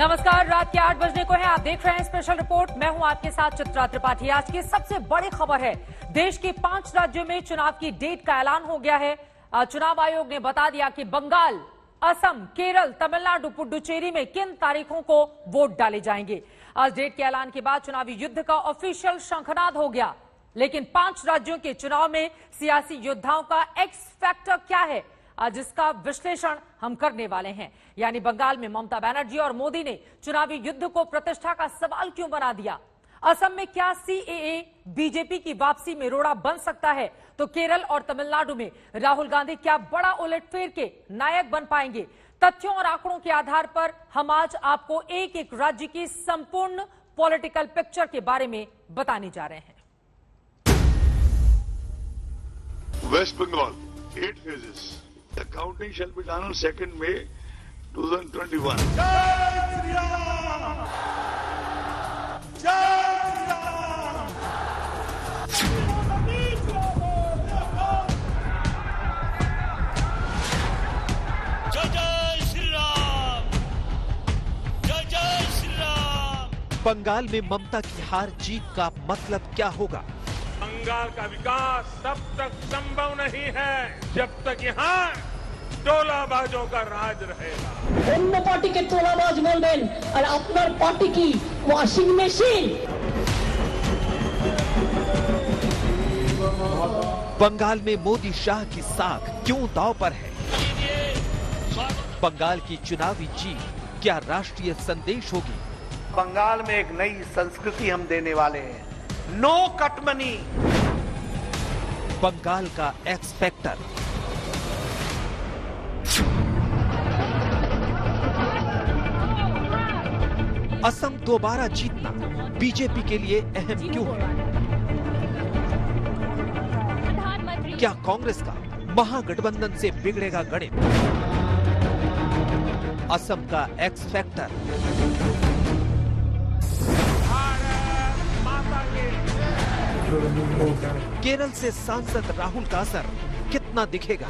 नमस्कार, रात के 8 बजने को है। आप देख रहे हैं स्पेशल रिपोर्ट। मैं हूं आपके साथ चित्रा त्रिपाठी। आज की सबसे बड़ी खबर है, देश के 5 राज्यों में चुनाव की डेट का ऐलान हो गया है। चुनाव आयोग ने बता दिया कि बंगाल, असम, केरल, तमिलनाडु, पुडुचेरी में किन तारीखों को वोट डाले जाएंगे। आज डेट के ऐलान के बाद चुनावी युद्ध का ऑफिशियल शंखनाद हो गया। लेकिन 5 राज्यों के चुनाव में सियासी योद्धाओं का एक्स फैक्टर क्या है, आज इसका विश्लेषण हम करने वाले हैं। यानी बंगाल में ममता बनर्जी और मोदी ने चुनावी युद्ध को प्रतिष्ठा का सवाल क्यों बना दिया। असम में क्या सीएए बीजेपी की वापसी में रोड़ा बन सकता है, तो केरल और तमिलनाडु में राहुल गांधी क्या बड़ा उलटफेर के नायक बन पाएंगे। तथ्यों और आंकड़ों के आधार पर हम आज आपको एक एक राज्य की संपूर्ण पॉलिटिकल पिक्चर के बारे में बताने जा रहे हैं। West Bengal 8 phases. The counting shall be done on 2nd May 2021. जय श्री राम, जय श्री राम। जय जय श्री राम, जय जय श्री राम। बंगाल में ममता की हार जीत का मतलब क्या होगा। बंगाल का विकास तब तक संभव नहीं है जब तक यहाँ टोलाबाजों का राज रहेगा। অন্য পার্টিকে তোলাবাজ বলবেন আর আপনার পার্টি কি ওয়াশিং মেশিন। बंगाल में मोदी शाह की साख क्यों दांव पर है। बंगाल की चुनावी जीत क्या राष्ट्रीय संदेश होगी। बंगाल में एक नई संस्कृति हम देने वाले हैं, नो कट मनी। बंगाल का एक्स फैक्टर। असम दोबारा जीतना बीजेपी के लिए अहम क्यों है। क्या कांग्रेस का महागठबंधन से बिगड़ेगा गणित। असम का एक्स फैक्टर। केरल से सांसद राहुल का असर कितना दिखेगा।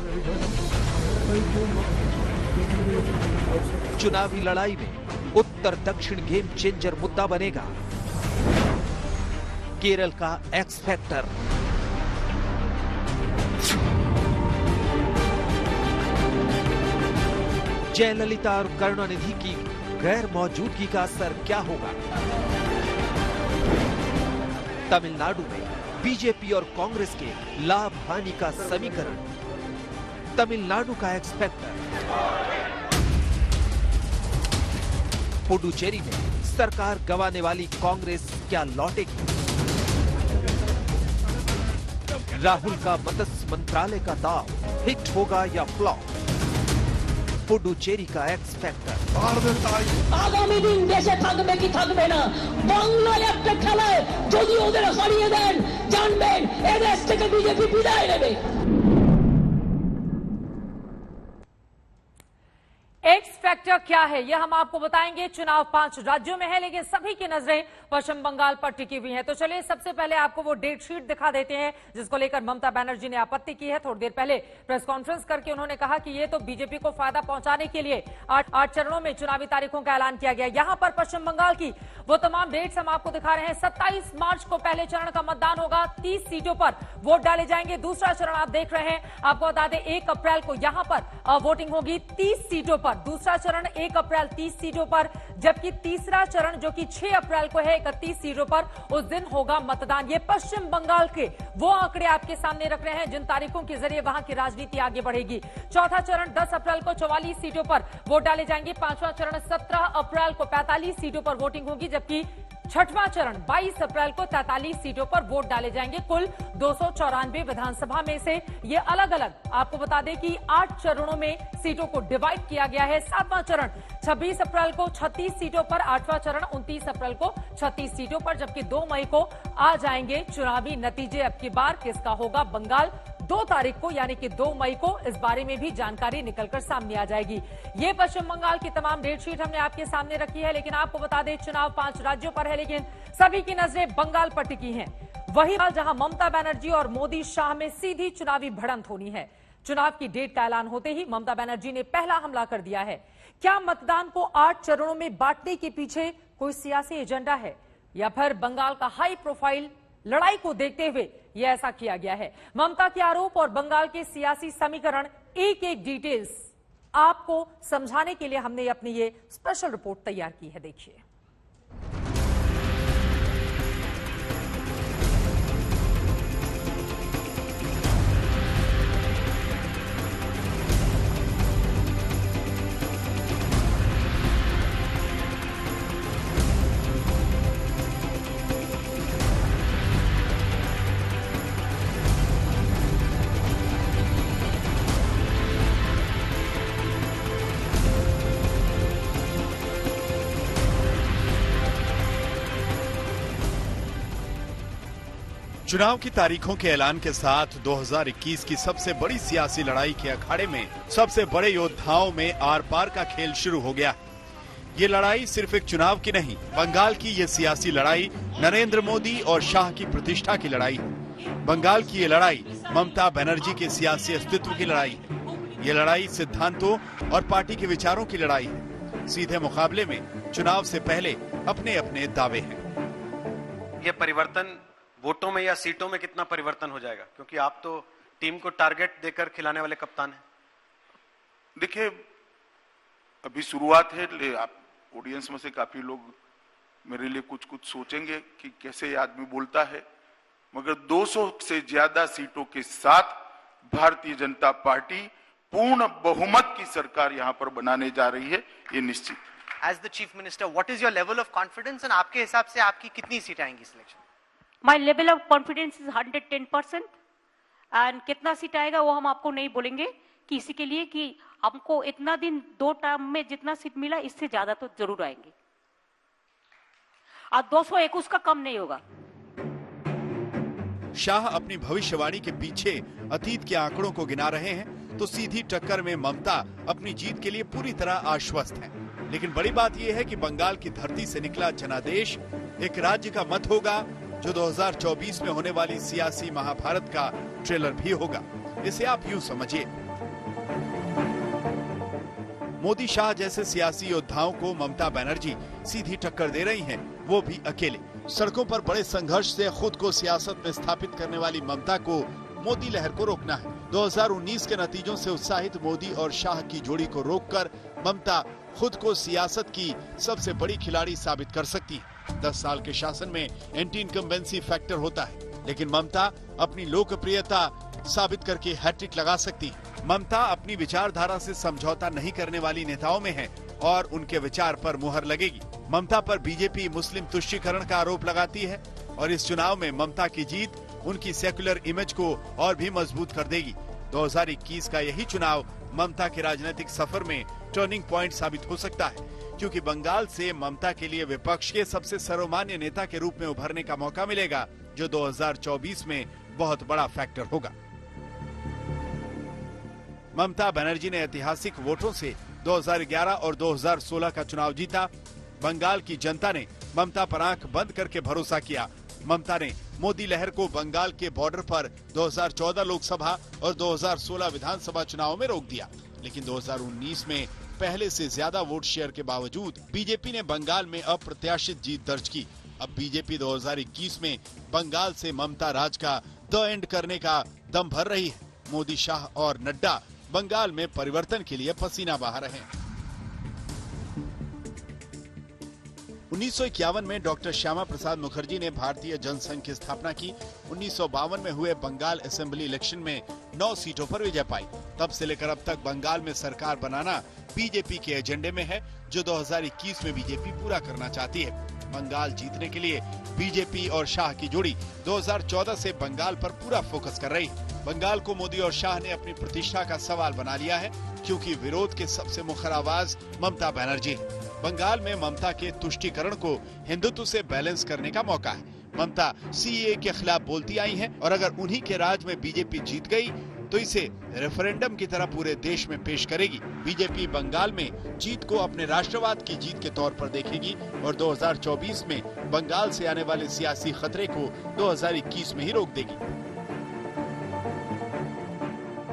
चुनावी लड़ाई में उत्तर दक्षिण गेम चेंजर मुद्दा बनेगा। केरल का एक्स फैक्टर। जयललिता और करुणानिधि की गैर मौजूदगी का असर क्या होगा। तमिलनाडु में बीजेपी और कांग्रेस के लाभ हानि का समीकरण। तमिलनाडु का एक्स फैक्टर। पुडुचेरी में सरकार गंवाने वाली कांग्रेस क्या लौटेगी। राहुल का मत्स्य मंत्रालय का दाव हिट होगा या फ्लॉप। पुडुचेरी का एक्स फैक्टर। আগামী দিন দেশে থাকবে কি থাকবে না, বাংলায় একটা খেলায় যদি ওদের হারিয়ে দেন জানবেন এদেশ থেকে বিজেপি বিদায় নেবে। एक्स फैक्टर क्या है, यह हम आपको बताएंगे। चुनाव 5 राज्यों में है, लेकिन सभी की नजरें पश्चिम बंगाल पर टिकी हुई हैं। तो चलिए सबसे पहले आपको वो डेट शीट दिखा देते हैं जिसको लेकर ममता बनर्जी ने आपत्ति की है। थोड़ी देर पहले प्रेस कॉन्फ्रेंस करके उन्होंने कहा कि ये तो बीजेपी को फायदा पहुंचाने के लिए 8 चरणों में चुनावी तारीखों का ऐलान किया गया। यहां पर पश्चिम बंगाल की वो तमाम डेट्स हम आपको दिखा रहे हैं। 27 मार्च को पहले चरण का मतदान होगा, 30 सीटों पर वोट डाले जाएंगे। दूसरा चरण आप देख रहे हैं, आपको बता दें 1 अप्रैल को यहां पर वोटिंग होगी 30 सीटों पर। दूसरा चरण 1 अप्रैल 30 सीटों पर, जबकि तीसरा चरण जो कि 6 अप्रैल को है 31 सीटों पर, उस दिन होगा मतदान। ये पश्चिम बंगाल के वो आंकड़े आपके सामने रख रहे हैं जिन तारीखों के जरिए वहां की राजनीति आगे बढ़ेगी। चौथा चरण 10 अप्रैल को 44 सीटों पर वोट डाले जाएंगे। पांचवा चरण 17 अप्रैल को 45 सीटों पर वोटिंग होगी, जबकि छठवां चरण 22 अप्रैल को 43 सीटों पर वोट डाले जाएंगे। कुल 294 विधानसभा में से ये अलग अलग आपको बता दें कि 8 चरणों में सीटों को डिवाइड किया गया है। 7वां चरण 26 अप्रैल को 36 सीटों पर, 8वां चरण 29 अप्रैल को 36 सीटों पर, जबकि 2 मई को आ जाएंगे चुनावी नतीजे। अब की बार किसका होगा बंगाल, 2 तारीख को यानी कि 2 मई को इस बारे में भी जानकारी निकलकर सामने आ जाएगी। ये पश्चिम बंगाल की तमाम डेट शीट हमने आपके सामने रखी है, लेकिन आपको बता दें चुनाव 5 राज्यों पर है, लेकिन सभी की नजरें बंगाल पर टिकी हैं। वही जहां ममता बनर्जी और मोदी शाह में सीधी चुनावी भिड़ंत होनी है। चुनाव की डेट का ऐलान होते ही ममता बनर्जी ने पहला हमला कर दिया है। क्या मतदान को 8 चरणों में बांटने के पीछे कोई सियासी एजेंडा है या फिर बंगाल का हाई प्रोफाइल लड़ाई को देखते हुए यह ऐसा किया गया है? ममता के आरोप और बंगाल के सियासी समीकरण एक एक डिटेल्स आपको समझाने के लिए हमने अपनी ये स्पेशल रिपोर्ट तैयार की है। देखिए, चुनाव की तारीखों के ऐलान के साथ 2021 की सबसे बड़ी सियासी लड़ाई के अखाड़े में सबसे बड़े योद्धाओं में आर पार का खेल शुरू हो गया। ये लड़ाई सिर्फ एक चुनाव की नहीं, बंगाल की ये सियासी लड़ाई नरेंद्र मोदी और शाह की प्रतिष्ठा की लड़ाई है। बंगाल की ये लड़ाई ममता बनर्जी के सियासी अस्तित्व की लड़ाई है। ये लड़ाई सिद्धांतों और पार्टी के विचारों की लड़ाई है। सीधे मुकाबले में चुनाव से पहले अपने अपने दावे हैं। ये परिवर्तन वोटों में या सीटों में कितना परिवर्तन हो जाएगा, क्योंकि आप तो टीम को टारगेट देकर खिलाने वाले कप्तान हैं। देखिए, अभी शुरुआत है, आप ऑडियंस में से काफी लोग मेरे लिए कुछ कुछ सोचेंगे कि कैसे ये आदमी बोलता है, मगर 200 से ज्यादा सीटों के साथ भारतीय जनता पार्टी पूर्ण बहुमत की सरकार यहां पर बनाने जा रही है, ये निश्चित। As the chief minister, what is your level of confidence and आपके हिसाब से आपकी कितनी सीटें आएंगी selection? My level of confidence is 110% and कितना सीट आएगा वो हम आपको नहीं बोलेंगे कि इसी के लिए कि हमको इतना दिन 2 टर्म में जितना सीट मिला इससे ज्यादा तो जरूर आएंगे और 221 का कम नहीं होगा। शाह अपनी भविष्यवाणी के पीछे अतीत के आंकड़ों को गिना रहे हैं तो सीधी टक्कर में ममता अपनी जीत के लिए पूरी तरह आश्वस्त है। लेकिन बड़ी बात यह है कि बंगाल की धरती से निकला जनादेश एक राज्य का मत होगा जो 2024 में होने वाली सियासी महाभारत का ट्रेलर भी होगा। इसे आप यूं समझिए, मोदी शाह जैसे सियासी योद्धाओं को ममता बनर्जी सीधी टक्कर दे रही हैं, वो भी अकेले। सड़कों पर बड़े संघर्ष से खुद को सियासत में स्थापित करने वाली ममता को मोदी लहर को रोकना है। 2019 के नतीजों से उत्साहित मोदी और शाह की जोड़ी को रोककर ममता खुद को सियासत की सबसे बड़ी खिलाड़ी साबित कर सकती है। 10 साल के शासन में एंटी इनकम्बेंसी फैक्टर होता है, लेकिन ममता अपनी लोकप्रियता साबित करके हैट्रिक लगा सकती है। ममता अपनी विचारधारा से समझौता नहीं करने वाली नेताओं में है और उनके विचार पर मुहर लगेगी। ममता पर बीजेपी मुस्लिम तुष्टीकरण का आरोप लगाती है और इस चुनाव में ममता की जीत उनकी सेक्युलर इमेज को और भी मजबूत कर देगी। 2021 का यही चुनाव ममता के राजनीतिक सफर में टर्निंग पॉइंट साबित हो सकता है, क्योंकि बंगाल से ममता के लिए विपक्ष के सबसे सर्वमान्य नेता के रूप में उभरने का मौका मिलेगा, जो 2024 में बहुत बड़ा फैक्टर होगा। ममता बनर्जी ने ऐतिहासिक वोटों से 2011 और 2016 का चुनाव जीता। बंगाल की जनता ने ममता पर आंख बंद करके भरोसा किया। ममता ने मोदी लहर को बंगाल के बॉर्डर पर 2014 लोकसभा और 2016 विधानसभा चुनाव में रोक दिया, लेकिन 2019 में पहले से ज्यादा वोट शेयर के बावजूद बीजेपी ने बंगाल में अप्रत्याशित जीत दर्ज की। अब बीजेपी 2021 में बंगाल से ममता राज का द एंड करने का दम भर रही है। मोदी, शाह और नड्डा बंगाल में परिवर्तन के लिए पसीना बहा रहे हैं। 1951 में डॉक्टर श्यामा प्रसाद मुखर्जी ने भारतीय जनसंघ की स्थापना की। 1952 में हुए बंगाल असेंबली इलेक्शन में 9 सीटों पर विजय पाई। तब से लेकर अब तक बंगाल में सरकार बनाना बीजेपी के एजेंडे में है, जो 2021 में बीजेपी पूरा करना चाहती है। बंगाल जीतने के लिए बीजेपी और शाह की जोड़ी 2014 से बंगाल पर पूरा फोकस कर रही है। बंगाल को मोदी और शाह ने अपनी प्रतिष्ठा का सवाल बना लिया है, क्योंकि विरोध के सबसे मुखर आवाज ममता बनर्जी है। बंगाल में ममता के तुष्टीकरण को हिंदुत्व से बैलेंस करने का मौका है। ममता सीएए के खिलाफ बोलती आई हैं और अगर उन्हीं के राज में बीजेपी जीत गई तो इसे रेफरेंडम की तरह पूरे देश में पेश करेगी। बीजेपी बंगाल में जीत को अपने राष्ट्रवाद की जीत के तौर पर देखेगी और 2024 में बंगाल से आने वाले सियासी खतरे को 2021 में ही रोक देगी।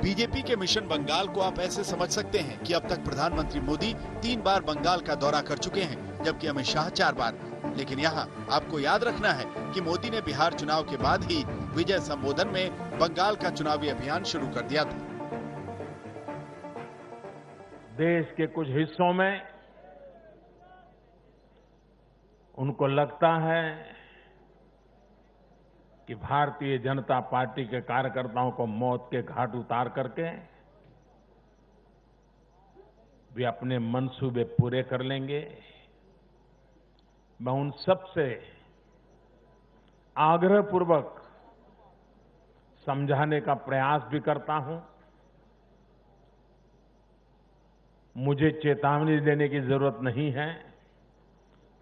बीजेपी के मिशन बंगाल को आप ऐसे समझ सकते हैं कि अब तक प्रधानमंत्री मोदी 3 बार बंगाल का दौरा कर चुके हैं, जबकि अमित शाह 4 बार। लेकिन यहाँ आपको याद रखना है कि मोदी ने बिहार चुनाव के बाद ही विजय संबोधन में बंगाल का चुनावी अभियान शुरू कर दिया था। देश के कुछ हिस्सों में उनको लगता है कि भारतीय जनता पार्टी के कार्यकर्ताओं को मौत के घाट उतार करके वे अपने मंसूबे पूरे कर लेंगे। मैं उन सब से आग्रहपूर्वक समझाने का प्रयास भी करता हूं। मुझे चेतावनी देने की जरूरत नहीं है,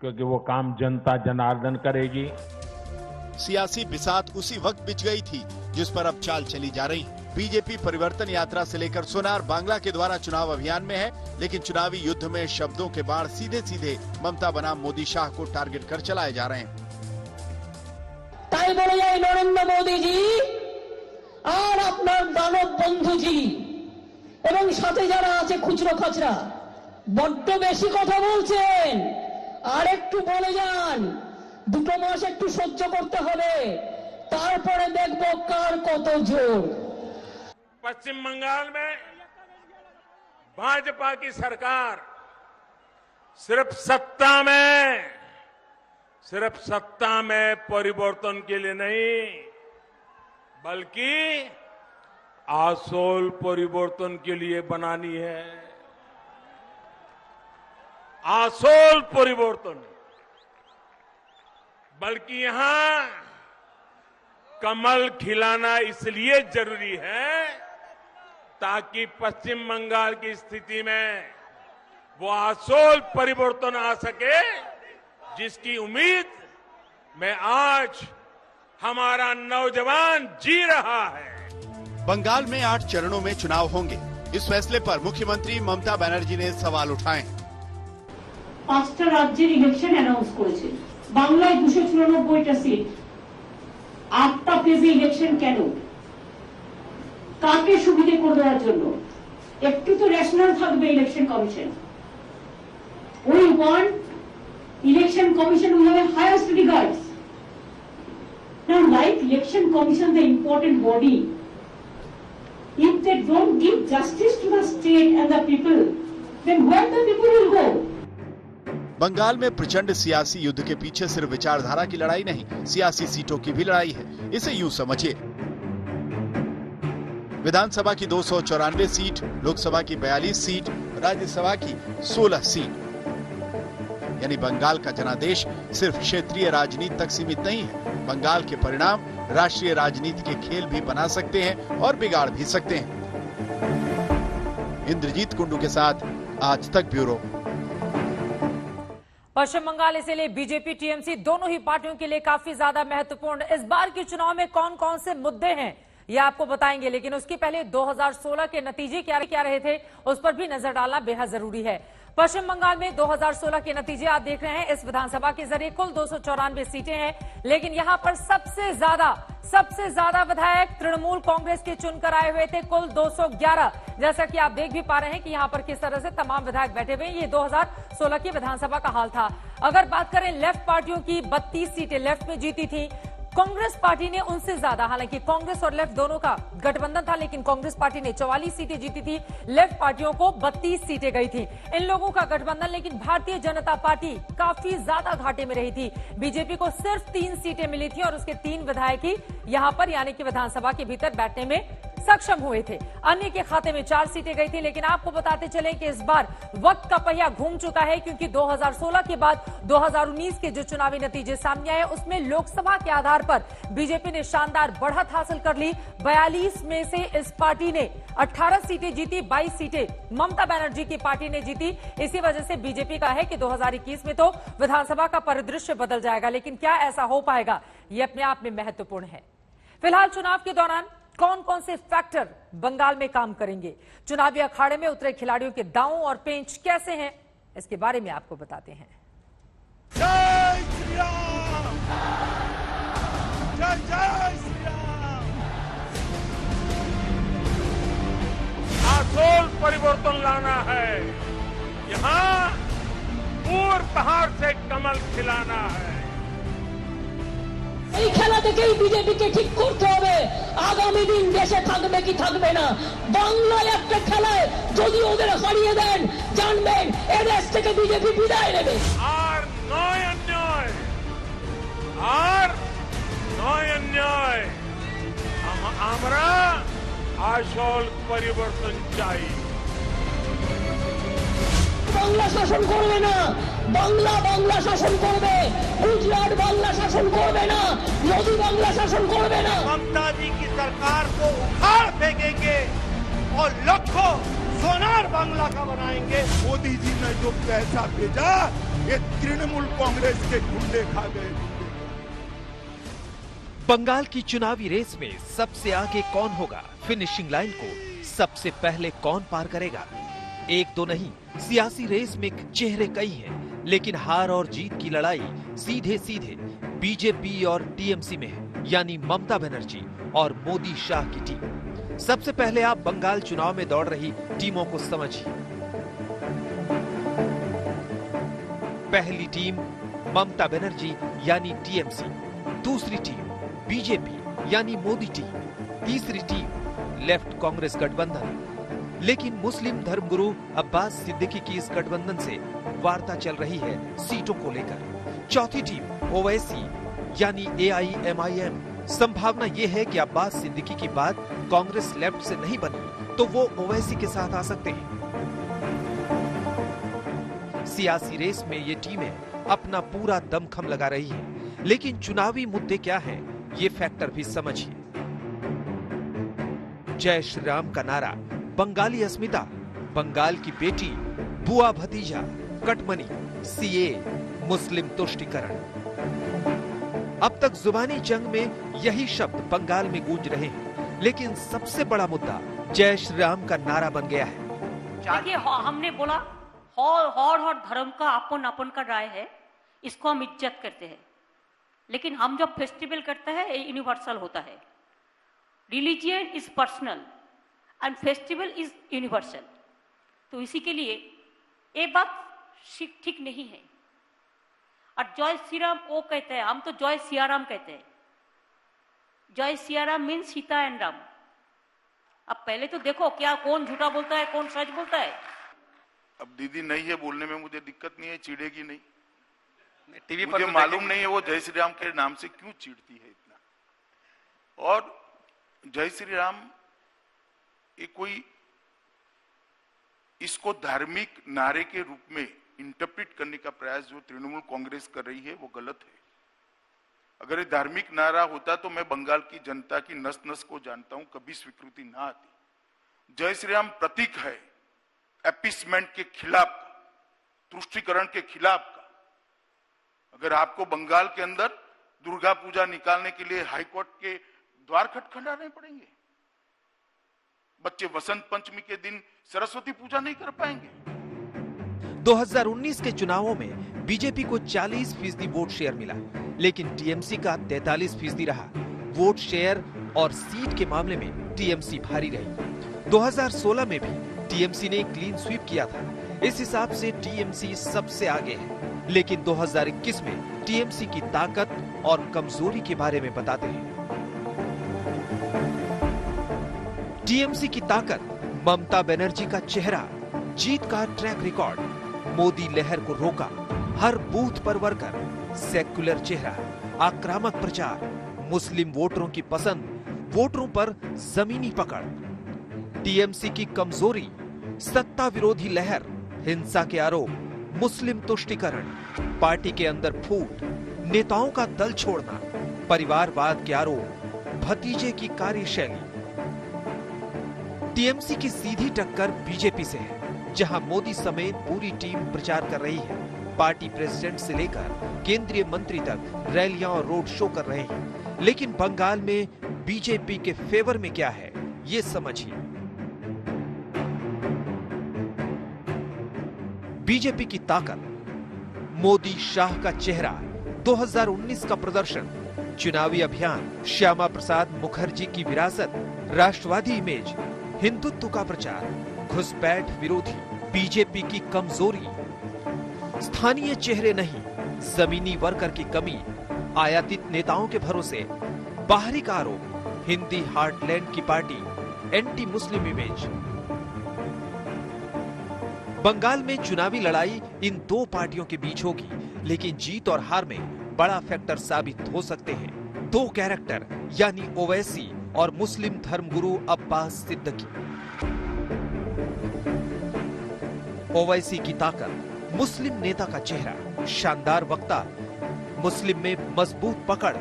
क्योंकि वो काम जनता जनार्दन करेगी। सियासी बिसात उसी वक्त बिछ गई थी जिस पर अब चाल चली जा रही। बीजेपी परिवर्तन यात्रा से लेकर सोनार बांग्ला के द्वारा चुनाव अभियान में है, लेकिन चुनावी युद्ध में शब्दों के बाण सीधे सीधे ममता बनाम मोदी शाह को टारगेट कर चलाए जा रहे हैं। তাই বলে যায় নরেন্দ্র মোদীজি আর আপনার দানব বন্ধুজি এবং সাথে যারা আছে খুচরো খাচরা বড্ড বেশি কথা বলছেন, আর একটু বলে যান। 2 মাস একটু সহ্য করতে হবে, তারপরে দেখবো কার কত জোর। पश्चिम बंगाल में भाजपा की सरकार सिर्फ सत्ता में परिवर्तन के लिए नहीं, बल्कि आसोल परिवर्तन के लिए बनानी है। आसोल परिवर्तन, बल्कि यहां कमल खिलाना इसलिए जरूरी है ताकि पश्चिम बंगाल की स्थिति में वो आसोल परिवर्तन आ सके, जिसकी उम्मीद में आज हमारा नौजवान जी रहा है। बंगाल में 8 चरणों में चुनाव होंगे। इस फैसले पर मुख्यमंत्री ममता बनर्जी ने सवाल उठाए। 5টা রাজ্যের ইলেকশন অ্যানাউন্স করেছে। বাংলায় 294টা সিট, 8টা ফেজে ইলেকশন কেন? কাকে সুবিধা করে দেওয়ার জন্য? একটু তো রেশনাল থাকবে election commission. We want election commission will have a highest regards. Now, like election commission, the important body, if they don't give justice to the state and the people, then where the people will go? Bengal में प्रचंड सियासी युद्ध के पीछे सिर्फ विचारधारा की लड़ाई नहीं, सियासी सीटों की भी लड़ाई है। इसे यूं समझिए, विधानसभा की 294 सीट, लोकसभा की 42 सीट, राज्यसभा की 16 सीट। यानी बंगाल का जनादेश सिर्फ क्षेत्रीय राजनीति तक सीमित नहीं है। बंगाल के परिणाम राष्ट्रीय राजनीति के खेल भी बना सकते हैं और बिगाड़ भी सकते हैं। इंद्रजीत कुंडू के साथ आज तक ब्यूरो। पश्चिम बंगाल इसीलिए बीजेपी टीएमसी दोनों ही पार्टियों के लिए काफी ज्यादा महत्वपूर्ण। इस बार के चुनाव में कौन कौन से मुद्दे हैं ये आपको बताएंगे, लेकिन उसके पहले 2016 के नतीजे क्या रहे थे उस पर भी नजर डालना बेहद जरूरी है। पश्चिम बंगाल में 2016 के नतीजे आप देख रहे हैं। इस विधानसभा के जरिए कुल 294 सीटें हैं, लेकिन यहां पर सबसे ज्यादा विधायक तृणमूल कांग्रेस के चुनकर आए हुए थे, कुल 211। जैसा कि आप देख भी पा रहे हैं कि यहां पर किस तरह से तमाम विधायक बैठे हुए हैं। ये 2016 की विधानसभा का हाल था। अगर बात करें लेफ्ट पार्टियों की, 32 सीटें लेफ्ट में जीती थी। कांग्रेस पार्टी ने उनसे ज्यादा, हालांकि कांग्रेस और लेफ्ट दोनों का गठबंधन था, लेकिन कांग्रेस पार्टी ने 44 सीटें जीती थी, लेफ्ट पार्टियों को 32 सीटें गई थी। इन लोगों का गठबंधन, लेकिन भारतीय जनता पार्टी काफी ज्यादा घाटे में रही थी। बीजेपी को सिर्फ 3 सीटें मिली थी और उसके 3 विधायक ही यहां पर यानी कि विधानसभा के भीतर बैठने में सक्षम हुए थे। अन्य के खाते में 4 सीटें गई थी। लेकिन आपको बताते चले कि इस बार वक्त का पहिया घूम चुका है, क्योंकि 2016 के बाद 2019 के जो चुनावी नतीजे सामने आए उसमें लोकसभा के आधार पर बीजेपी ने शानदार बढ़त हासिल कर ली। 42 में से इस पार्टी ने 18 सीटें जीती, 22 सीटें ममता बनर्जी की पार्टी ने जीती। इसी वजह से बीजेपी का है कि 2021 में तो विधानसभा का परिदृश्य बदल जाएगा, लेकिन क्या ऐसा हो पाएगा ये अपने आप में महत्वपूर्ण है। फिलहाल चुनाव के दौरान कौन कौन से फैक्टर बंगाल में काम करेंगे, चुनावी अखाड़े में उतरे खिलाड़ियों के दांव और पेंच कैसे हैं, इसके बारे में आपको बताते हैं। जय श्री राम, जय जय श्री राम। आसोल परिवर्तन लाना है। यहाँ पूर्व पहाड़ से कमल खिलाना है। এই খেলা থেকেই বিজেপিকে ঠিক করতে হবে আগামী দিন দেশে থাকবে কি থাকবে না। বাংলায় একটা খেলায় যদি ওদের হারিয়ে দেন জানবেন এদেশ থেকে বিজেপি বিদায় নেবে। আর নয় অন্যায়, আমরা আসল পরিবর্তন চাই। বাংলা শাসন করবে না, বাংলা শাসন করবে। গুজরাট বাংলা শাসন করবে না, মোদি বাংলা শাসন করবে না। ममता जी की सरकार को उखाड़ फेंकेंगे और लाखों सोनार बांग्ला का बनाएंगे। मोदी जी ने जो पैसा भेजा ये तृणमूल कांग्रेस के गुंडे खा गए। बंगाल की चुनावी रेस में सबसे आगे कौन होगा, फिनिशिंग लाइन को सबसे पहले कौन पार करेगा? एक दो नहीं, सियासी रेस में चेहरे कई हैं, लेकिन हार और जीत की लड़ाई सीधे सीधे बीजेपी और टीएमसी में है, यानी ममता बनर्जी और मोदी शाह की टीम। सबसे पहले आप बंगाल चुनाव में दौड़ रही टीमों को समझिए। पहली टीम ममता बनर्जी यानी टीएमसी, दूसरी टीम बीजेपी यानी मोदी टीम, तीसरी टीम लेफ्ट कांग्रेस गठबंधन। लेकिन मुस्लिम धर्मगुरु अब्बास सिद्दीकी की इस गठबंधन से वार्ता चल रही है सीटों को लेकर। चौथी टीम ओवैसी यानी AIMIM। संभावना यह है कि अब्बास सिद्दीकी की बात कांग्रेस लेफ्ट से नहीं बनी तो वो ओवैसी के साथ आ सकते हैं। सियासी रेस में ये टीमें अपना पूरा दमखम लगा रही है, लेकिन चुनावी मुद्दे क्या हैं, ये फैक्टर भी समझिए। जय श्री राम का नारा, बंगाली अस्मिता, बंगाल की बेटी, बुआ भतीजा, कटमनी, CA, मुस्लिम तुष्टीकरण। अब तक जुबानी जंग में यही शब्द बंगाल में गूंज रहे हैं, लेकिन सबसे बड़ा मुद्दा जय श्री राम का नारा बन गया है। देखिए, हमने बोला हर धर्म का अपन अपन का राय है, इसको हम इज्जत करते हैं, लेकिन हम जब फेस्टिवल करते हैं ये यूनिवर्सल होता है। Religion is personal and festival is universal. तो इसी के लिए ये बात ठीक नहीं है। और जय श्री राम वो कहते हैं, हम तो जय सिया राम कहते हैं। जय सिया राम मीन्स सीता एंड राम। अब पहले तो देखो क्या कौन झूठा बोलता है कौन सच बोलता है। अब दीदी नहीं है बोलने में, मुझे दिक्कत नहीं है, चिढ़ेगी नहीं। टीवी पर मुझे मालूम नहीं है वो जय श्री राम के नाम से क्यों चिढ़ती है इतना। और जय श्री राम ये कोई इसको धार्मिक नारे के रूप में इंटरप्रेट करने का प्रयास जो तृणमूल कांग्रेस कर रही है वो गलत है। अगर ये धार्मिक नारा होता तो मैं बंगाल की जनता की नस नस को जानता हूं, कभी स्वीकृति ना आती। जय श्री राम प्रतीक है एपिसमेंट के खिलाफ, तुष्टीकरण के खिलाफ का। अगर आपको बंगाल के अंदर दुर्गा पूजा निकालने के लिए हाईकोर्ट के द्वार खटखटाने पड़ेंगे, बच्चे वसंत पंचमी के दिन सरस्वती पूजा नहीं कर पाएंगे। 2019 के चुनावों में बीजेपी को 40% वोट शेयर मिला, लेकिन टीएमसी का 43% रहा। वोट शेयर और सीट के मामले में टीएमसी भारी रही। 2016 में भी टीएमसी ने क्लीन स्वीप किया था, इस हिसाब से टीएमसी सबसे आगे है। लेकिन 2021 में टीएमसी की ताकत और कमजोरी के बारे में बताते हैं। टीएमसी की ताकत, ममता बनर्जी का चेहरा, जीत का ट्रैक रिकॉर्ड, मोदी लहर को रोका, हर बूथ पर वर्कर, सेक्युलर चेहरा, आक्रामक प्रचार, मुस्लिम वोटरों की पसंद, वोटरों पर जमीनी पकड़। टीएमसी की कमजोरी, सत्ता विरोधी लहर, हिंसा के आरोप, मुस्लिम तुष्टीकरण, पार्टी के अंदर फूट, नेताओं का दल छोड़ना, परिवारवाद के आरोप, भतीजे की कार्यशैली। टीएमसी की सीधी टक्कर बीजेपी से है, जहां मोदी समेत पूरी टीम प्रचार कर रही है। पार्टी प्रेसिडेंट से लेकर केंद्रीय मंत्री तक रैलियां और रोड शो कर रहे हैं। लेकिन बंगाल में बीजेपी के फेवर में क्या है, ये समझिए। बीजेपी की ताकत, मोदी शाह का चेहरा, 2019 का प्रदर्शन, चुनावी अभियान, श्यामा प्रसाद मुखर्जी की विरासत, राष्ट्रवादी इमेज, हिंदुत्व का प्रचार, घुसपैठ विरोधी बीजेपी की कमजोरी, स्थानीय चेहरे नहीं, जमीनी वर्कर की कमी, आयातित नेताओं के भरोसे, बाहरी का आरोप, हिंदी हार्टलैंड की party, anti Muslim image. Bengal में चुनावी लड़ाई इन दो पार्टियों के बीच होगी, लेकिन जीत और हार में बड़ा फैक्टर साबित हो सकते हैं दो कैरेक्टर, यानी ओवैसी और मुस्लिम धर्मगुरु अब्बास सिद्दीकी। ओवैसी की ताकत, मुस्लिम नेता का चेहरा, शानदार वक्ता, मुस्लिम में मजबूत पकड़,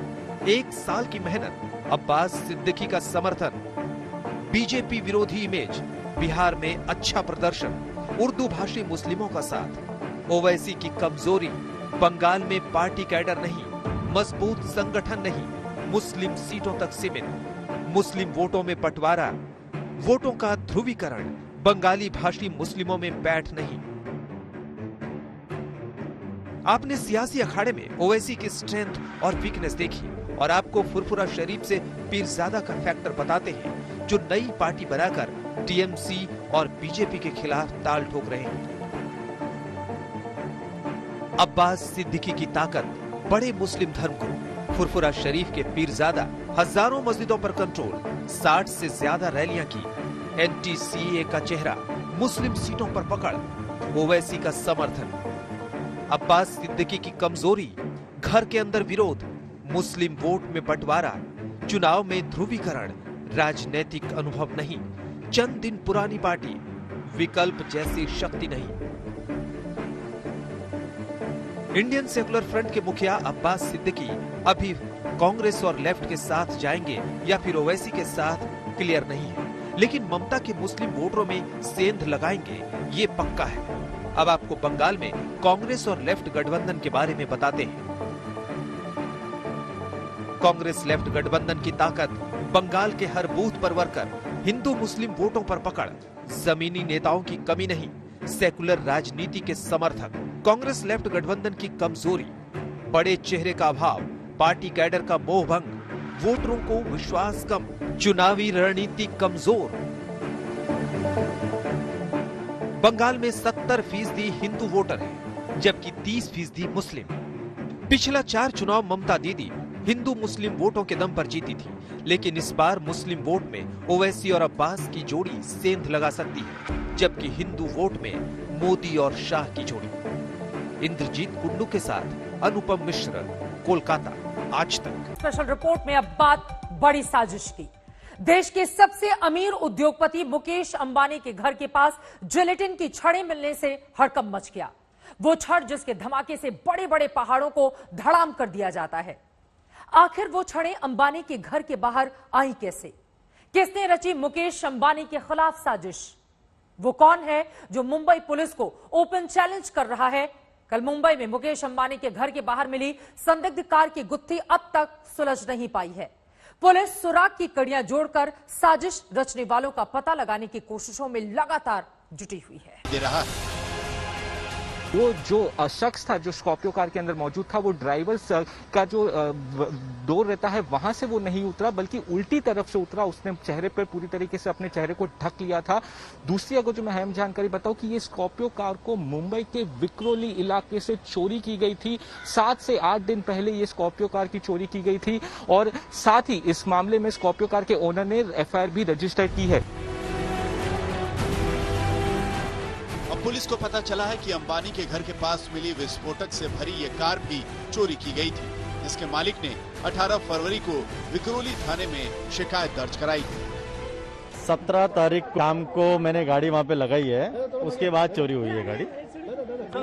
1 साल की मेहनत, अब्बास सिद्दीकी का समर्थन, बीजेपी विरोधी इमेज, बिहार में अच्छा प्रदर्शन, उर्दू भाषी मुस्लिमों का साथ। ओवैसी की कमजोरी, बंगाल में पार्टी कैडर नहीं, मजबूत संगठन नहीं, मुस्लिम सीटों तक सीमित, मुस्लिम वोटों में बंटवारा, वोटों का ध्रुवीकरण, बंगाली भाषी मुस्लिमों में बैठ नहीं। आपने सियासी अखाड़े में ओवैसी की स्ट्रेंथ और वीकनेस देखी और आपको फुरफुरा शरीफ से पीरजादा का फैक्टर बताते हैं, जो नई पार्टी बनाकर टीएमसी और बीजेपी के खिलाफ ताल ठोक रहे हैं। अब्बास सिद्दीकी की ताकत, बड़े मुस्लिम धर्मगुरु, फुरफुरा शरीफ के पीरजादा, हजारों मस्जिदों पर कंट्रोल, 60 से ज्यादा रैलियां की, एंटी सीए का चेहरा, मुस्लिम सीटों पर पकड़, ओवैसी का समर्थन। अब्बास सिद्दीकी की कमजोरी, घर के अंदर विरोध, मुस्लिम वोट में बंटवारा, चुनाव में ध्रुवीकरण, राजनीतिक अनुभव नहीं, चंद दिन पुरानी पार्टी, विकल्प जैसी शक्ति नहीं। इंडियन सेकुलर फ्रंट के मुखिया अब्बास सिद्दीकी अभी कांग्रेस और लेफ्ट के साथ जाएंगे या फिर ओवैसी के साथ क्लियर नहीं है, लेकिन ममता के मुस्लिम वोटरों में सेंध लगाएंगे ये पक्का है। अब आपको बंगाल में कांग्रेस और लेफ्ट गठबंधन के बारे में बताते हैं। कांग्रेस लेफ्ट गठबंधन की ताकत, बंगाल के हर बूथ पर वर्कर, हिंदू मुस्लिम वोटों पर पकड़, जमीनी नेताओं की कमी नहीं, सेकुलर राजनीति के समर्थक। कांग्रेस लेफ्ट गठबंधन की कमजोरी, बड़े चेहरे का अभाव, पार्टी कैडर का मोह भंग, वोटरों को विश्वास कम, चुनावी रणनीति कमजोर। बंगाल में 70% हिंदू वोटर हैं, जबकि 30% मुस्लिम। पिछला 4 चुनाव ममता दीदी हिंदू मुस्लिम वोटों के दम पर जीती थी, लेकिन इस बार मुस्लिम वोट में ओवैसी और अब्बास की जोड़ी सेंध लगा सकती है, जबकि हिंदू वोट में मोदी और शाह की जोड़ी। इंद्रजीत कुंडू के साथ अनुपम मिश्र, कोलकाता, आज तक। स्पेशल रिपोर्ट में अब बात बड़ी साजिश की। देश के सबसे अमीर उद्योगपति मुकेश अंबानी के घर के पास जिलेटिन की छड़ें मिलने से हड़कंप मच गया। वो छड़ जिसके धमाके से बड़े बड़े पहाड़ों को धड़ाम कर दिया जाता है। आखिर वो छड़ें अंबानी के घर के बाहर आई कैसे? किसने रची मुकेश अंबानी के खिलाफ साजिश? वो कौन है जो मुंबई पुलिस को ओपन चैलेंज कर रहा है? कल मुंबई में मुकेश अंबानी के घर के बाहर मिली संदिग्ध कार की गुत्थी अब तक सुलझ नहीं पाई है। पुलिस सुराग की कड़ियां जोड़कर साजिश रचने वालों का पता लगाने की कोशिशों में लगातार जुटी हुई है। वो जो शख्स था जो स्कॉर्पियो कार के अंदर मौजूद था, वो ड्राइवर का जो डोर रहता है वहां से वो नहीं उतरा, बल्कि उल्टी तरफ से उतरा। उसने चेहरे पर पूरी तरीके से अपने चेहरे को ढक लिया था। दूसरी अगर जो मैं अहम जानकारी बताऊं कि ये स्कॉर्पियो कार को मुंबई के विक्रोली इलाके से चोरी की गई थी। 7 से 8 दिन पहले ये स्कॉर्पियो कार की चोरी की गई थी और साथ ही इस मामले में स्कॉर्पियो कार के ओनर ने एफआईआर भी रजिस्टर की है। पुलिस को पता चला है कि अंबानी के घर के पास मिली विस्फोटक से भरी ये कार भी चोरी की गई थी, जिसके मालिक ने 18 फरवरी को विक्रोली थाने में शिकायत दर्ज कराई थी। 17 तारीख शाम को मैंने गाड़ी वहाँ पे लगाई है, उसके बाद चोरी हुई है गाड़ी।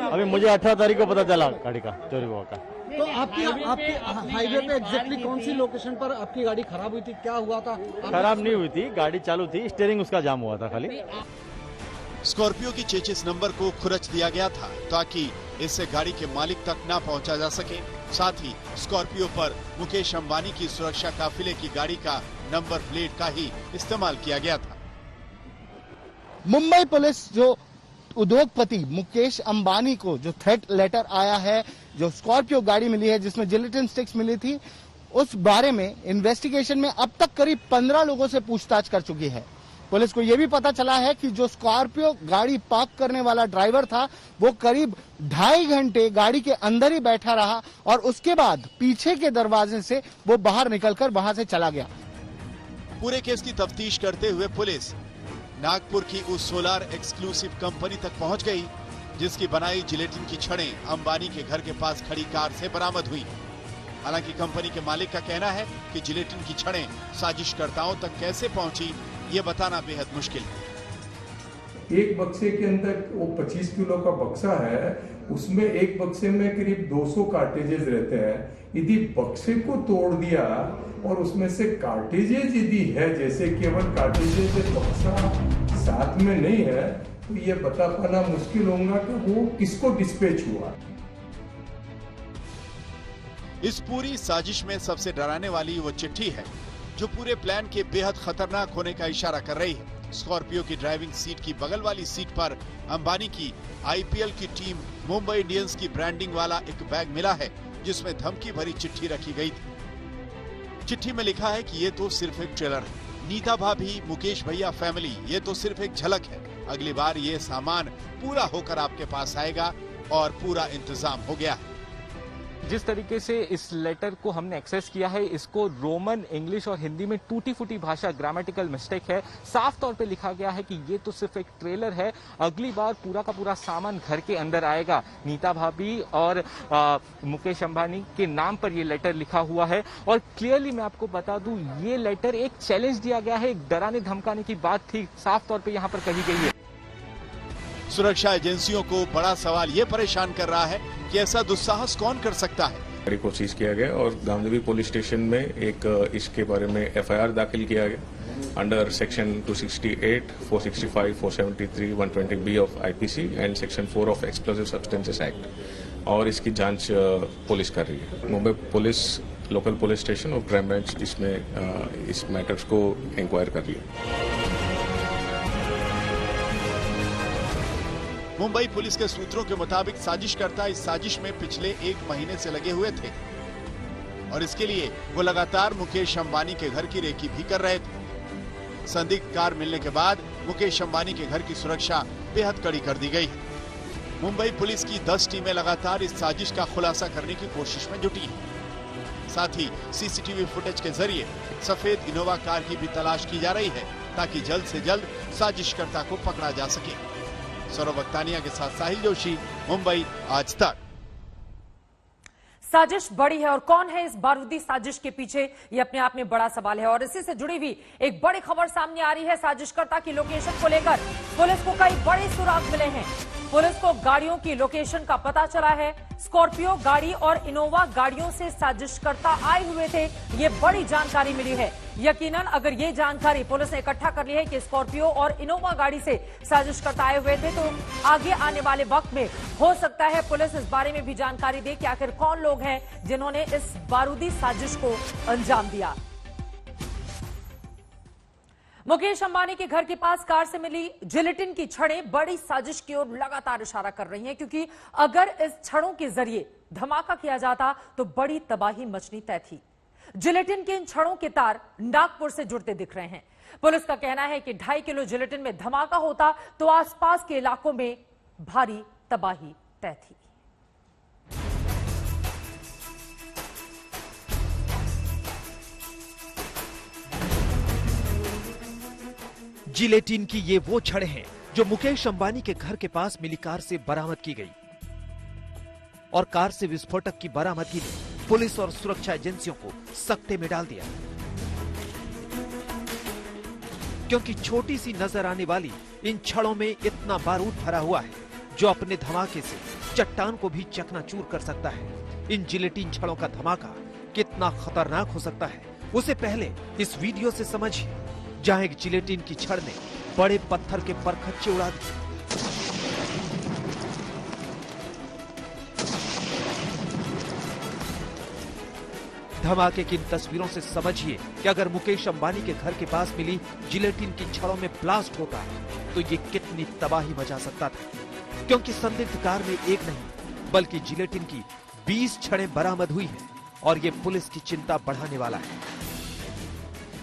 अभी मुझे 18 तारीख को पता चला गाड़ी का चोरी हुआ का। तो आपकी हाईवे पे एग्जैक्टली कौन सी लोकेशन पर आपकी गाड़ी खराब हुई थी? क्या हुआ था? खराब नहीं हुई थी, गाड़ी चालू थी, स्टीयरिंग उसका जाम हुआ था खाली। स्कॉर्पियो की चेचिस नंबर को खुरच दिया गया था ताकि इससे गाड़ी के मालिक तक ना पहुंचा जा सके। साथ ही स्कॉर्पियो पर मुकेश अंबानी की सुरक्षा काफिले की गाड़ी का नंबर प्लेट का ही इस्तेमाल किया गया था। मुंबई पुलिस जो उद्योगपति मुकेश अंबानी को जो थ्रेट लेटर आया है, जो स्कॉर्पियो गाड़ी मिली है जिसमें जिलेटिन स्टिक्स मिली थी, उस बारे में इन्वेस्टिगेशन में अब तक करीब 15 लोगों से पूछताछ कर चुकी है। पुलिस को यह भी पता चला है कि जो स्कॉर्पियो गाड़ी पार्क करने वाला ड्राइवर था वो करीब 2.5 घंटे गाड़ी के अंदर ही बैठा रहा और उसके बाद पीछे के दरवाजे से वो बाहर निकलकर वहां से चला गया। पूरे केस की तफ्तीश करते हुए पुलिस नागपुर की उस सोलार एक्सक्लूसिव कंपनी तक पहुंच गई जिसकी बनाई जिलेटिन की छड़ें अंबानी के घर के पास खड़ी कार से बरामद हुई। हालांकि कंपनी के मालिक का कहना है कि जिलेटिन की छड़ें साजिशकर्ताओं तक कैसे पहुंची ये बताना बेहद मुश्किल है। एक बक्से के अंदर वो 25 किलो का बक्सा है, उसमें एक बक्से में करीब 200 कार्टेजेस रहते हैं। यदि बक्से को तोड़ दिया और उसमें से कार्टेजेस यदि है, जैसे केवल कार्टेजेस बक्सा साथ में नहीं है, तो ये बता पाना मुश्किल होगा कि वो किसको डिस्पैच हुआ। इस पूरी साजिश में सबसे डराने वाली वो चिट्ठी है जो पूरे प्लान के बेहद खतरनाक होने का इशारा कर रही है। स्कॉर्पियो की ड्राइविंग सीट की बगल वाली सीट पर अंबानी की आईपीएल की टीम मुंबई इंडियंस की ब्रांडिंग वाला एक बैग मिला है जिसमें धमकी भरी चिट्ठी रखी गई थी। चिट्ठी में लिखा है कि ये तो सिर्फ एक ट्रेलर है, नीता भाभी, मुकेश भैया फैमिली, ये तो सिर्फ एक झलक है, अगली बार ये सामान पूरा होकर आपके पास आएगा और पूरा इंतजाम हो गया है। जिस तरीके से इस लेटर को हमने एक्सेस किया है, इसको रोमन, इंग्लिश और हिंदी में टूटी फूटी भाषा, ग्रामेटिकल मिस्टेक है। साफ तौर पे लिखा गया है कि ये तो सिर्फ एक ट्रेलर है, अगली बार पूरा का पूरा सामान घर के अंदर आएगा। नीता भाभी और मुकेश अंबानी के नाम पर ये लेटर लिखा हुआ है और क्लियरली मैं आपको बता दूं, ये लेटर एक चैलेंज दिया गया है, एक डराने धमकाने की बात थी, साफ तौर पे यहाँ पर कही गई है। सुरक्षा एजेंसियों को बड़ा सवाल ये परेशान कर रहा है कि ऐसा दुस्साहस कौन कर सकता है। गाड़ी को सीज किया गया और गांधीवी पुलिस स्टेशन में एक इसके बारे में एफआईआर दाखिल किया गया under section 268, 465, 473, 120B of IPC and section 4 of explosive substances act और इसकी जांच पुलिस कर रही है। Mumbai police, local police station और क्राइम ब्रांच इसमें इस मैटर्स को इंक्वायर कर रही है। मुंबई पुलिस के सूत्रों के मुताबिक साजिशकर्ता इस साजिश में पिछले 1 महीने से लगे हुए थे और इसके लिए वो लगातार मुकेश अंबानी के घर की रेकी भी कर रहे थे। संदिग्ध कार मिलने के बाद मुकेश अंबानी के घर की सुरक्षा बेहद कड़ी कर दी गई है। मुंबई पुलिस की 10 टीमें लगातार इस साजिश का खुलासा करने की कोशिश में जुटी हैं। साथ ही सीसीटीवी फुटेज के जरिए सफेद इनोवा कार की भी तलाश की जा रही है ताकि जल्द से जल्द साजिशकर्ता को पकड़ा जा सके। सौरभ अख्तानिया के साथ साहिल जोशी, मुंबई आज तक। साजिश बड़ी है और कौन है इस बारूदी साजिश के पीछे, ये अपने आप में बड़ा सवाल है और इसी से जुड़ी हुई एक बड़ी खबर सामने आ रही है। साजिशकर्ता की लोकेशन को लेकर पुलिस को कई बड़े सुराग मिले हैं। पुलिस को गाड़ियों की लोकेशन का पता चला है। स्कॉर्पियो गाड़ी और इनोवा गाड़ियों से साजिशकर्ता आए हुए थे, ये बड़ी जानकारी मिली है। यकीनन अगर ये जानकारी पुलिस ने इकट्ठा कर ली है कि स्कॉर्पियो और इनोवा गाड़ी से साजिशकर्ता आए हुए थे, तो आगे आने वाले वक्त में हो सकता है पुलिस इस बारे में भी जानकारी दे कि आखिर कौन लोग हैं जिन्होंने इस बारूदी साजिश को अंजाम दिया। मुकेश अंबानी के घर के पास कार से मिली जिलेटिन की छड़ें बड़ी साजिश की ओर लगातार इशारा कर रही हैं, क्योंकि अगर इस छड़ों के जरिए धमाका किया जाता तो बड़ी तबाही मचनी तय थी। जिलेटिन के इन छड़ों के तार नागपुर से जुड़ते दिख रहे हैं। पुलिस का कहना है कि 2.5 किलो जिलेटिन में धमाका होता तो आसपास के इलाकों में भारी तबाही तय थी। जिलेटिन की ये वो छड़ें हैं जो मुकेश अंबानी के घर के पास मिली कार से बरामद की गई और कार से विस्फोटक की बरामदगी ने पुलिस और सुरक्षा एजेंसियों को सकते में डाल दिया, क्योंकि छोटी सी नजर आने वाली इन छड़ों में इतना बारूद भरा हुआ है जो अपने धमाके से चट्टान को भी चकनाचूर कर सकता है। इन जिलेटिन छड़ों का धमाका कितना खतरनाक हो सकता है, उसे पहले इस वीडियो से समझिए, जहां एक जिलेटिन की छड़ ने बड़े पत्थर के परखच्चे उड़ा दिए। धमाके की इन तस्वीरों से समझिए कि अगर मुकेश अंबानी के घर के पास मिली जिलेटिन की छड़ों में ब्लास्ट होता तो ये कितनी तबाही मचा सकता था, क्योंकि संदिग्ध कार में एक नहीं बल्कि जिलेटिन की 20 छड़ें बरामद हुई हैं और ये पुलिस की चिंता बढ़ाने वाला है।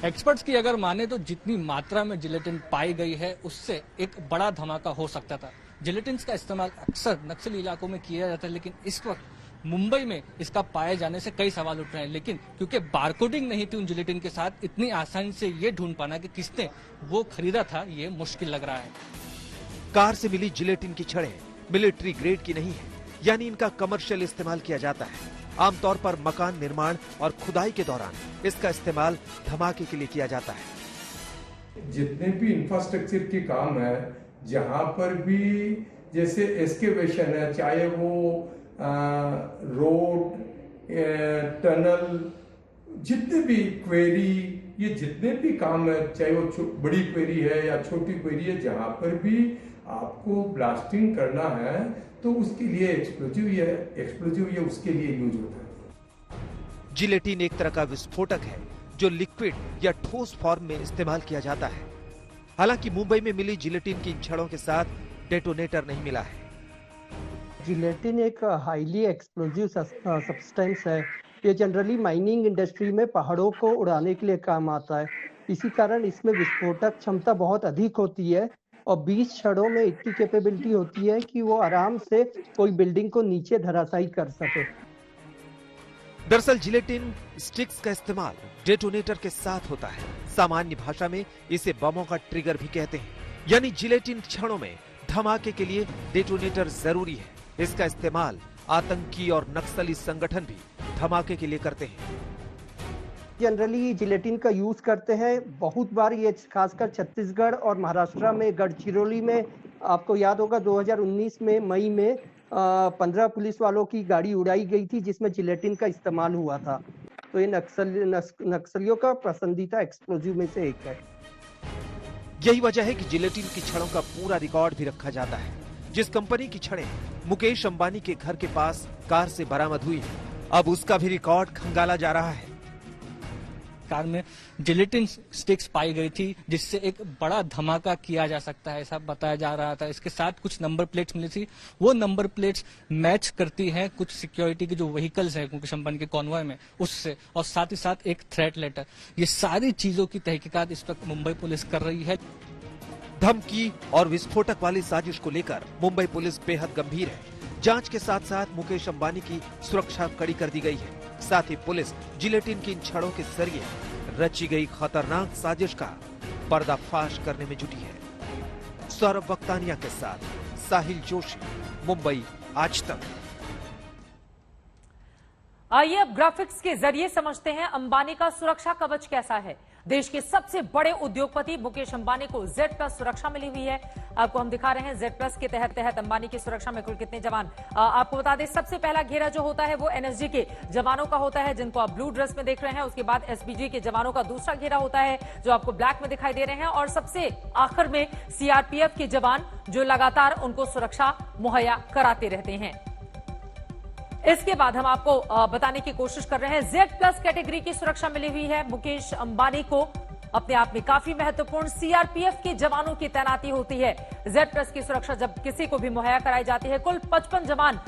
एक्सपर्ट्स की अगर माने तो जितनी मात्रा में जिलेटिन पाई गई है उससे एक बड़ा धमाका हो सकता था। जिलेटिन का इस्तेमाल अक्सर नक्सली इलाकों में किया जाता है, लेकिन इस वक्त मुंबई में इसका पाए जाने से कई सवाल उठ रहे हैं। लेकिन क्योंकि बारकोडिंग नहीं थी उन जिलेटिन के साथ, इतनी आसानी से ये ढूंढ पाना कि किसने वो खरीदा था, ये मुश्किल लग रहा है। कार से मिली जिलेटिन की छड़ें मिलिट्री ग्रेड की नहीं है, यानी इनका कमर्शियल इस्तेमाल किया जाता है। आमतौर पर मकान निर्माण और खुदाई के दौरान इसका इस्तेमाल धमाके के लिए किया जाता है। जितने भी इंफ्रास्ट्रक्चर के काम है, जहां पर भी जैसे एक्सकेवेशन है, चाहे वो रोड, टनल, जितने भी क्वेरी, ये जितने भी काम है, चाहे वो बड़ी क्वेरी है या छोटी क्वेरी है, जहां पर भी आपको ब्लास्टिंग करना है तो उसके लिए एक्सप्लोजिव ये उसके लिए यूज होता है। जिलेटिन एक तरह का विस्फोटक है जो लिक्विड या ठोस फॉर्म में इस्तेमाल किया जाता है। हालांकि मुंबई में मिली जिलेटिन की इन छड़ों के साथ डेटोनेटर नहीं मिला है। जिलेटिन एक हाईली एक्सप्लोजिव सब्सटेंस है। ये जनरली माइनिंग इंडस्ट्री में पहाड़ों को उड़ाने के लिए काम आता है। इसी कारण इसमें विस्फोटक क्षमता बहुत अधिक होती है और 20 छड़ों में इतनी कैपेबिलिटी होती है कि वो आराम से कोई बिल्डिंग को नीचे धराशायी कर सके। दरअसल जिलेटिन स्टिक्स का इस्तेमाल डेटोनेटर के साथ होता है। सामान्य भाषा में इसे बमों का ट्रिगर भी कहते हैं, यानी जिलेटिन छड़ों में धमाके के लिए डेटोनेटर जरूरी है। इसका इस्तेमाल आतंकी और नक्सली संगठन भी धमाके के लिए करते हैं। जनरली जिलेटिन का यूज करते हैं। बहुत बार ये खासकर छत्तीसगढ़ और महाराष्ट्र में गढ़चिरौली में, आपको याद होगा 2019 में मई में 15 पुलिस वालों की गाड़ी उड़ाई गई थी जिसमें जिलेटिन का इस्तेमाल हुआ था। तो ये नक्सलियों का पसंदीदा एक्सप्लोजिव में से एक है। यही वजह है कि जिलेटिन की छड़ों का पूरा रिकॉर्ड भी रखा जाता है। जिस कंपनी की छड़ें मुकेश अंबानी के घर के पास कार से बरामद हुई, अब उसका भी रिकॉर्ड खंगाला जा रहा है। कार में जिलेटिन स्टिक्स पाई गई थी जिससे एक बड़ा धमाका किया जा सकता है, ऐसा बताया जा रहा था। इसके साथ कुछ नंबर प्लेट्स मिली थी। वो नंबर प्लेट्स मैच करती हैं कुछ सिक्योरिटी के जो व्हीकल्स हैं मुकेश अंबानी के कॉन्वॉय में, उससे, और साथ ही साथ एक थ्रेट लेटर। ये सारी चीजों की तहकीकात इस वक्त मुंबई पुलिस कर रही है। धमकी और विस्फोटक वाली साजिश को लेकर मुंबई पुलिस बेहद गंभीर है। जांच के साथ साथ मुकेश अंबानी की सुरक्षा कड़ी कर दी गई है। साथ ही पुलिस जिलेटिन की इन छड़ों के जरिए रची गई खतरनाक साजिश का पर्दाफाश करने में जुटी है। सौरभ वक्तानिया के साथ साहिल जोशी, मुंबई आज तक। आइए अब ग्राफिक्स के जरिए समझते हैं अंबानी का सुरक्षा कवच कैसा है। देश के सबसे बड़े उद्योगपति मुकेश अंबानी को Z+ सुरक्षा मिली हुई है। आपको हम दिखा रहे हैं Z+ के तहत अंबानी की सुरक्षा में कुल कितने जवान। आपको बता दें, सबसे पहला घेरा जो होता है वो NSG के जवानों का होता है जिनको आप ब्लू ड्रेस में देख रहे हैं। उसके बाद SPG के जवानों का दूसरा घेरा होता है जो आपको ब्लैक में दिखाई दे रहे हैं, और सबसे आखिर में CRPF के जवान जो लगातार उनको सुरक्षा मुहैया कराते रहते हैं। इसके बाद हम आपको बताने की कोशिश कर रहे हैं, Z+ कैटेगरी की सुरक्षा मिली हुई है मुकेश अंबानी को। अपने आप में काफी महत्वपूर्ण CRPF के जवानों की तैनाती होती है। Z+ की सुरक्षा जब किसी को भी मुहैया कराई जाती है, कुल 55 जवान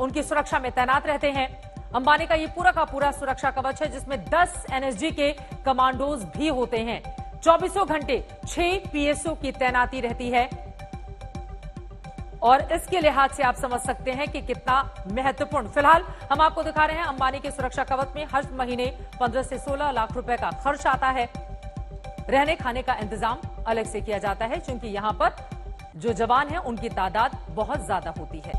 उनकी सुरक्षा में तैनात रहते हैं। अंबानी का ये पूरा का पूरा सुरक्षा कवच है जिसमें 10 NSG के कमांडोज भी होते हैं। 24 घंटे 6 PSO की तैनाती रहती है, और इसके लिहाज से आप समझ सकते हैं कि कितना महत्वपूर्ण। फिलहाल हम आपको दिखा रहे हैं अंबानी के सुरक्षा कवच में हर महीने 15 से 16 लाख रुपए का खर्च आता है। रहने खाने का इंतजाम अलग से किया जाता है क्योंकि यहां पर जो जवान हैं उनकी तादाद बहुत ज्यादा होती है।